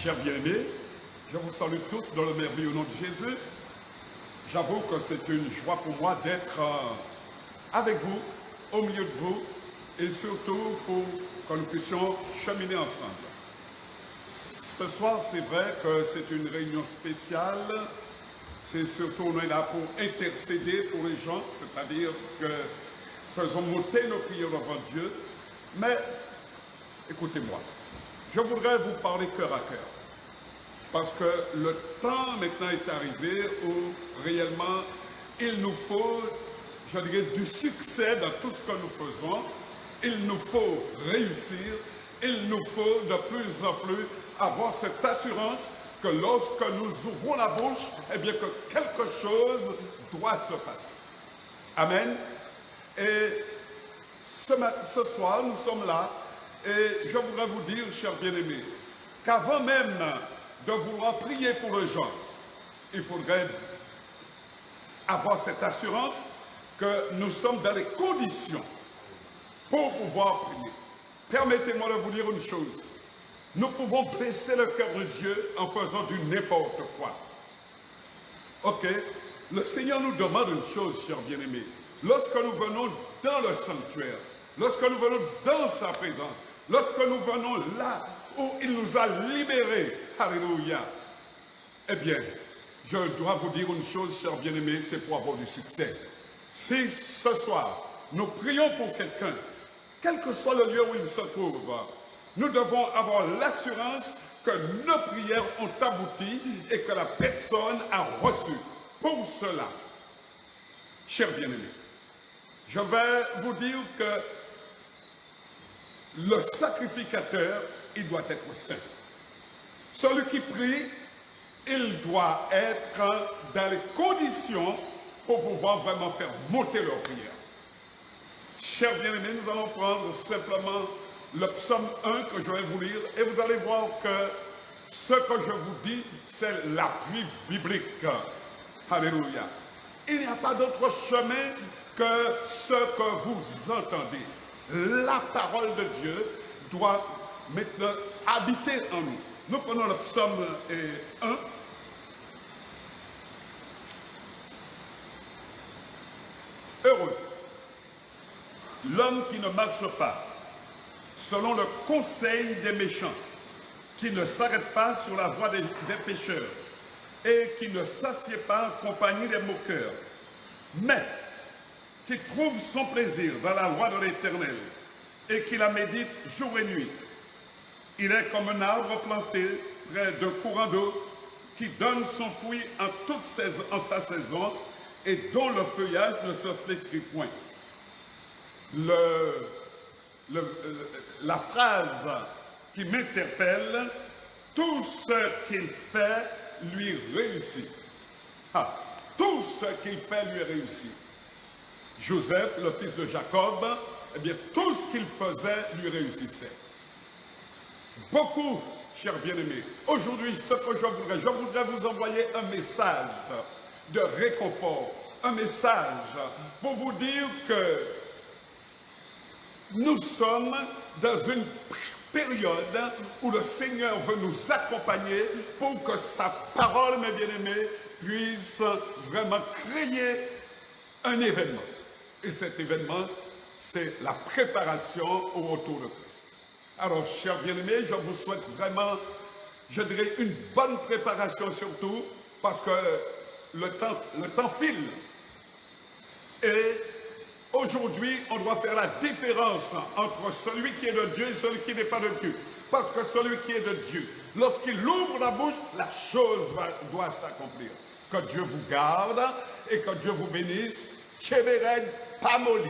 Chers bien-aimés, je vous salue tous dans le merveilleux nom de Jésus. J'avoue que c'est une joie pour moi d'être avec vous, au milieu de vous, et surtout pour que nous puissions cheminer ensemble. Ce soir, c'est vrai que c'est une réunion spéciale. C'est surtout, on est là pour intercéder pour les gens, c'est-à-dire que faisons monter nos prières devant Dieu. Mais, écoutez-moi, je voudrais vous parler cœur à cœur. Parce que le temps maintenant est arrivé où réellement il nous faut, je dirais, du succès dans tout ce que nous faisons. Il nous faut réussir. Il nous faut de plus en plus avoir cette assurance que lorsque nous ouvrons la bouche, eh bien que quelque chose doit se passer. Amen. Et ce soir, nous sommes là et je voudrais vous dire, chers bien-aimés, qu'avant même de vouloir prier pour les gens, il faudrait avoir cette assurance que nous sommes dans les conditions pour pouvoir prier. Permettez-moi de vous dire une chose. Nous pouvons blesser le cœur de Dieu en faisant du n'importe quoi. Ok? Le Seigneur nous demande une chose, chers bien-aimés. Lorsque nous venons dans le sanctuaire, lorsque nous venons dans sa présence, lorsque nous venons là où il nous a libérés, alléluia, eh bien, je dois vous dire une chose, chers bien-aimés, c'est pour avoir du succès. Si ce soir, nous prions pour quelqu'un, quel que soit le lieu où il se trouve, nous devons avoir l'assurance que nos prières ont abouti et que la personne a reçu. Pour cela, chers bien-aimés, je vais vous dire que le sacrificateur, il doit être saint. Celui qui prie, il doit être dans les conditions pour pouvoir vraiment faire monter leur prière. Chers bien-aimés, nous allons prendre simplement le psaume 1 que je vais vous lire et vous allez voir que ce que je vous dis, c'est l'appui biblique. Alléluia. Il n'y a pas d'autre chemin que ce que vous entendez. La parole de Dieu doit maintenant habiter en nous. Nous prenons le psaume 1. Heureux l'homme qui ne marche pas selon le conseil des méchants, qui ne s'arrête pas sur la voie des pécheurs et qui ne s'assied pas en compagnie des moqueurs, mais qui trouve son plaisir dans la loi de l'Éternel et qui la médite jour et nuit. Il est comme un arbre planté près d'un courant d'eau qui donne son fruit en sa saison et dont le feuillage ne se flétrit point. La phrase qui m'interpelle, tout ce qu'il fait lui réussit. Ah, tout ce qu'il fait lui réussit. Joseph, le fils de Jacob, eh bien, tout ce qu'il faisait lui réussissait. Beaucoup, chers bien-aimés, aujourd'hui, ce que je voudrais vous envoyer un message de réconfort, un message pour vous dire que nous sommes dans une période où le Seigneur veut nous accompagner pour que sa parole, mes bien-aimés, puisse vraiment créer un événement. Et cet événement, c'est la préparation au retour de Christ. Alors, chers bien-aimés, je vous souhaite vraiment, je dirais, une bonne préparation surtout, parce que le temps file. Et aujourd'hui, on doit faire la différence entre celui qui est de Dieu et celui qui n'est pas de Dieu. Parce que celui qui est de Dieu, lorsqu'il ouvre la bouche, la chose doit s'accomplir. Que Dieu vous garde et que Dieu vous bénisse. Chébérène Pamoli.